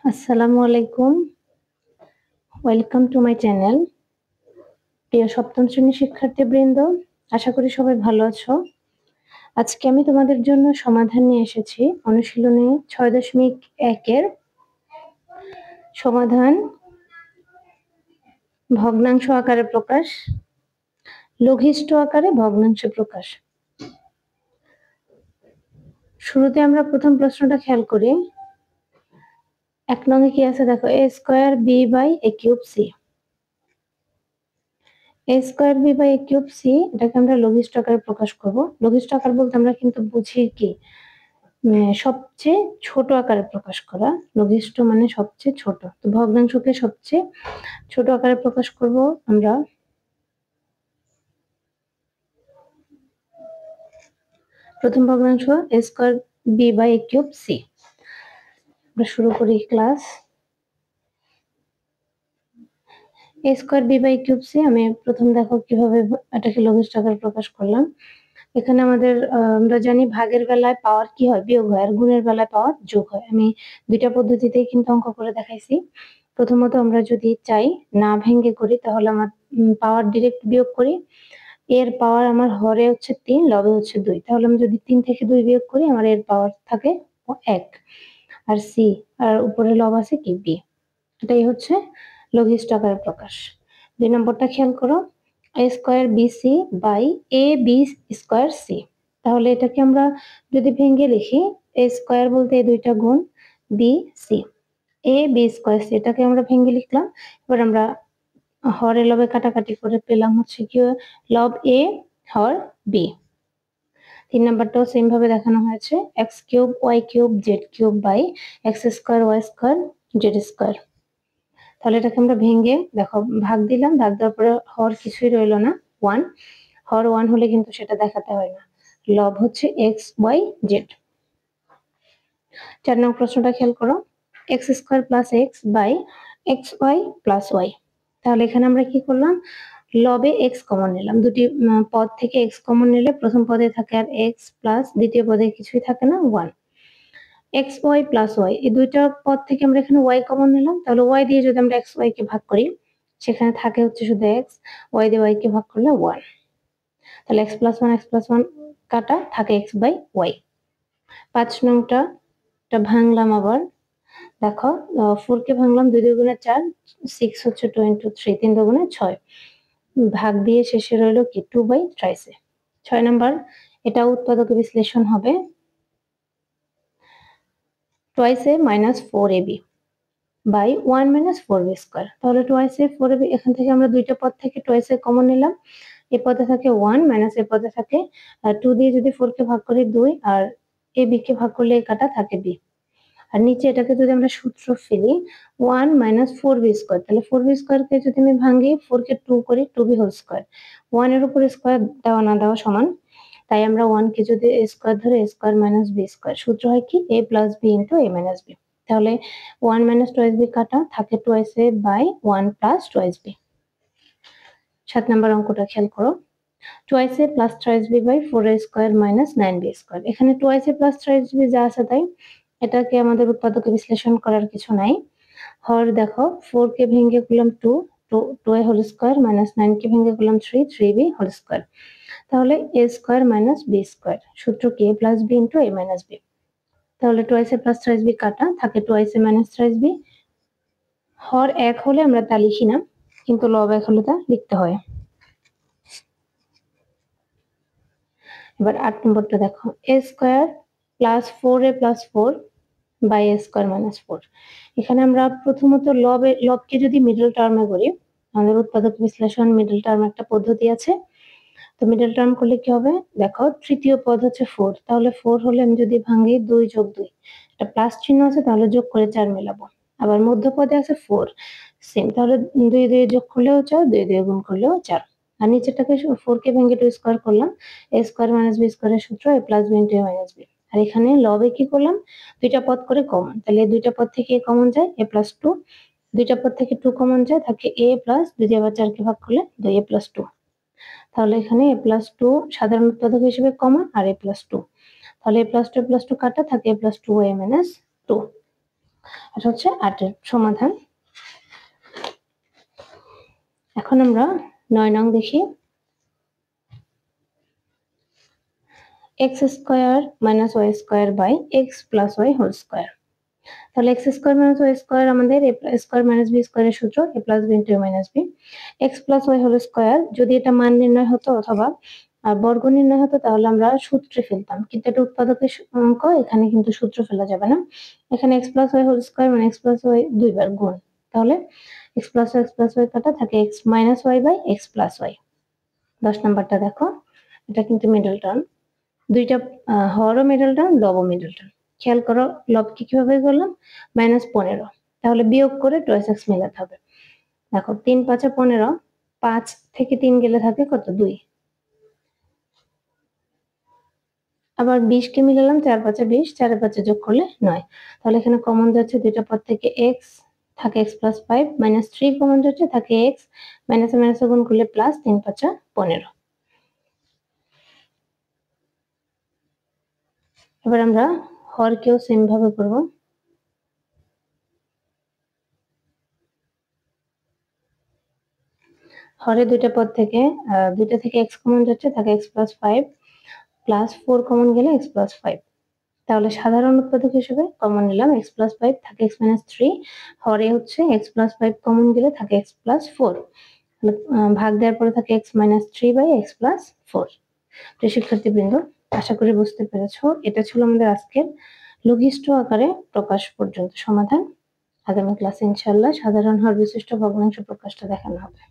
আসসালামু আলাইকুম। Welcome to my channel. প্রিয় সপ্তম শ্রেণীর শিক্ষার্থীবৃন্দ, আশা করি সবাই ভালো আছো। আজকে আমি তোমাদের জন্য সমাধান নিয়ে এসেছি অনুশীলনী 6.1 এর সমাধান ভগ্নাংশ আকারে প্রকাশ, লঘিষ্ঠ আকারে ভগ্নাংশে প্রকাশ। শুরুতে আমরা প্রথম প্রশ্নটা খেয়াল করি। 1 নং এ কি আছে দেখো, a square b by a cube c। a square b by a cube c এটাকে আমরা লঘিষ্ঠ আকারে প্রকাশ করব। লঘিষ্ঠ আকার বলতে আমরা কিন্তু বুঝি কি, সবচেয়ে ছোট আকারে প্রকাশ করা। লঘিষ্ঠ মানে সবচেয়ে ছোট, তো ভগ্নাংশকে সবচেয়ে ছোট আকারে প্রকাশ করব আমরা। প্রথম ভগ্নাংশ a square b by a cube c। আমরা শুরু করি class. a square b by a cube c আমি প্রথম দেখো কিভাবে এটাকে লঘিষ্ঠ আকারে প্রকাশ করলাম। এখানে আমাদের আমরা জানি ভাগের বেলায় পাওয়ার কি হয়, বিয়োগ হয়, আর গুণের বেলায় পাওয়ার যোগ হয়। আমি দুইটা পদ্ধতিতেই কিন্তু অঙ্ক করে দেখাইছি। প্রথমত আমরা যদি চাই না ভেঙে করি তাহলে আমার পাওয়ার ডিরেক্ট বিয়োগ করি। এর পাওয়ার আমার হরে হচ্ছে 3, লবে হচ্ছে 2, তাহলে আমি যদি 3 থেকে 2 বিয়োগ করি আমার এর পাওয়ার থাকে 1, আর সি আর উপরে লব আছে কি বি। এটাই হচ্ছে লঘিষ্ঠ আকারের প্রকাশ। 2 নম্বরটা খেয়াল করো, a square BC by A B square C. তাহলে এটাকে আমরা যদি ভেঙে লিখি, a স্কয়ার বলতে এই দুইটা গুণ, বি সি, এ বি স্কয়ার সি, এটাকে আমরা ভেঙে লিখলাম। এবার আমরা হরে লবে কাটাকাটি করে পেলাম হচ্ছে কি লব এ হর বি। 3 নাম্বারটাও সেম ভাবে দেখানো হয়েছে, X cube Y cube Z cube by X square Y square Z square. তাহলে এটাকে আমরা ভেঙে দেখো ভাগ দিলাম, ভাগ দেওয়ার পরে হর কিছুই রইলো না, 1। হর 1 হলে কিন্তু সেটা দেখাতে হয় না। লব হচ্ছে এক্স ওয়াই জেড। 4 নং প্রশ্নটা খেয়াল করো, X square plus X by X Y plus Y. তাহলে এখানে আমরা কি করলাম, লবে এক্স কমন নিলাম। দুটি পদ থেকে এক্স কমন নিলে প্রথম পদে থাকে আর এক্স প্লাস দ্বিতীয় পদে কিছুই থাকে না, 1। এক্স ওয়াই প্লাস ওয়াই, এই দুইটা পদ থেকে আমরা এখানে ওয়াই কমন নিলাম। তাহলে ওয়াই দিয়ে যদি আমরা এক্স ওয়াই কে ভাগ করি, সেখানে থাকে হচ্ছে শুধু এক্স, ওয়াই দিয়ে ওয়াই কে ভাগ করলে 1। তাহলে এক্স প্লাস ওয়ান কাটা থাকে এক্স বাই ওয়াই। 5 নংটা ভাঙলাম আবার। দেখো 4 কে ভাঙলাম, 2 দুগুণে 4, 6 হচ্ছে 2 into 3, 3 দুগুণে 6, ভাগ দিয়ে শেষে রইলো কি 2 বাই ট্রাইসে। 6 নাম্বার, এটা উৎপাদক বিশ্লেষণ হবে টুয়াইসে minus 4ab by 1 minus 4b square. তাহলে টুয়াইসে 4ab, এখান থেকে আমরা দুইটা পদ থেকে টুয়াইসে কমন নিলাম। এই পদে থাকে 1 মাইনাস এই পদে থাকে 2 দিয়ে যদি 4 কে ভাগ করি 2, আর ab কে ভাগ করলে কাটা থাকে b। আর নিচে এটাকে যদি আমরা সূত্র ফেলি 1 মাইনাস 4b স্কয়ার, তাহলে 4b স্কয়ার কে যদি আমি ভাঙি 4 কে 2 করি 2b হোল স্কয়ার। 1 এর উপর স্কয়ার দেওয়া না দেওয়া সমান, তাই আমরা 1 কে যদি a স্কয়ার ধরে a square minus b square, সূত্র হয় কি a plus b into a minus b। তাহলে 1 মাইনাস টুয়াইস b কাটা থাকে twice a by 1 plus twice b। 7 number অঙ্কটা খেয়াল করো, twice a plus twice b by 4a square minus 9b square. এখানে twice a plus twice b যা আছে তাই, এটাকে আমাদের উৎপাদকে বিশ্লেষণ করার কিছু নাই। হর দেখো 4 কে ভেঙে করলাম 2, 2a হোল স্কয়ার মাইনাস 9 কে ভেঙে করলাম 3, 3b হোল স্কয়ার। তাহলে a square minus b square, সূত্র কি a plus b into a minus b। তাহলে twice a plus twice b কাটা থাকে twice a minus twice b। হর 1 হলে আমরা তা লিখি না, কিন্তু লব 1 হলে তা লিখতে হয়। এবার 8 নম্বরটা দেখো, a square plus 4a plus 4 by a square minus 4। এখানে আমরা প্রথমত লবকে যদি মিডল টার্মে করি, আমাদের উৎপাদক বিশ্লেষণ মিডল টার্ম একটা পদ্ধতি আছে। তো মিডল টার্ম করলে কি হবে দেখো, তৃতীয় পদ হচ্ছে 4, তাহলে 4 হলে আমি যদি ভাঙি 2 যোগ 2, এটা প্লাস চিহ্ন আছে তাহলে যোগ করে 4 মেলাবো। আবার মধ্য পদে আছে 4, সেম, তাহলে 2 2 যোগ করলেও 4, 2 2 গুণ করলেও 4। আর নিচেরটাকে 4 কে ভেঙে 2 স্কয়ার করলাম, a স্কয়ার মাইনাস b স্কয়ারের সূত্র a plus b into a minus b। আর এখানে লবে কি করলাম, দুইটা পদ করে কমন, তাহলে দুইটা পদ থেকে a কমন যায় a প্লাস 2, দুইটা পদ থেকে 2 কমন যায় থাকে a প্লাস 2 দিয়ে আবার 4 কে ভাগ করলে 2a প্লাস 2। তাহলে এখানে a প্লাস 2 সাধারণ উৎপাদক হিসেবে কমন, আর a প্লাস 2, তাহলে a প্লাস 2 প্লাস 2 কাটা থাকে a প্লাস 2 a মাইনাস 2। এটা হচ্ছে ৮ এর সমাধান। এখন আমরা ৯ নং দেখি। x square minus y square by x plus y whole square. তাহলে x square minus y square আমাদের a স্কয়ার মাইনাস b স্কয়ারের সূত্র a plus b into a minus b। x plus y whole square যদি এটা মান নির্ণয় হতো অথবা বর্গ নির্ণয় হতো তাহলে আমরা সূত্রে ফেলতাম, কিন্তু এটা উৎপাদকের অঙ্ক, এখানে কিন্তু সূত্র ফেলা যাবে না। এখানে x plus y whole square মানে x প্লাস y দুইবার গুণ, তাহলে x প্লাস y কাটা থাকে x minus y by x plus y। 10 নাম্বারটা দেখো, এটা কিন্তু মিডল টার্ম, দুইটা হরও মিডল টার্ম, লবও মিডল টার্ম। খেয়াল করো লবকে কিভাবে করলাম, -15, তাহলে বিয়োগ করে 2x মেলাতে হবে। দেখো 3 5 15, 5 থেকে 3 গেলে থাকে কত 2, আবার 20 কে মিলালাম 4 5 20, 4 5 যোগ করলে 9, তাহলে এখানে কমন যাচ্ছে দুইটা পদ থেকে x থাকে x প্লাস 5 -3 কমন যাচ্ছে থাকে x মাইনাসে মাইনাসে গুণ করলে প্লাস 3 5 15। এবার আমরা হরকেও সেম ভাবে করব। হরে দুইটা পদ থেকে দুইটা থেকে x কমন যাচ্ছে থাকে x প্লাস 5 প্লাস 4 কমন গেলে x প্লাস 5, তাহলে সাধারণ উৎপাদক হিসেবে কমন নিলাম x প্লাস 5 থাকে x মাইনাস 3, হরে হচ্ছে x প্লাস 5 কমন গেলে থাকে x প্লাস 4, তাহলে ভাগ দেওয়ার পরে থাকে x minus 3 by x plus 4। প্রিয় শিক্ষার্থীবৃন্দ, আশা করি বুঝতে পেরেছো। এটা ছিল আমাদের আজকের লঘিষ্ঠ আকারে প্রকাশ পর্যন্ত সমাধান। আগামী ক্লাসে ইনশাআল্লাহ সাধারণ হর বিশিষ্ট ভগ্নাংশ প্রকাশটা দেখানো হবে।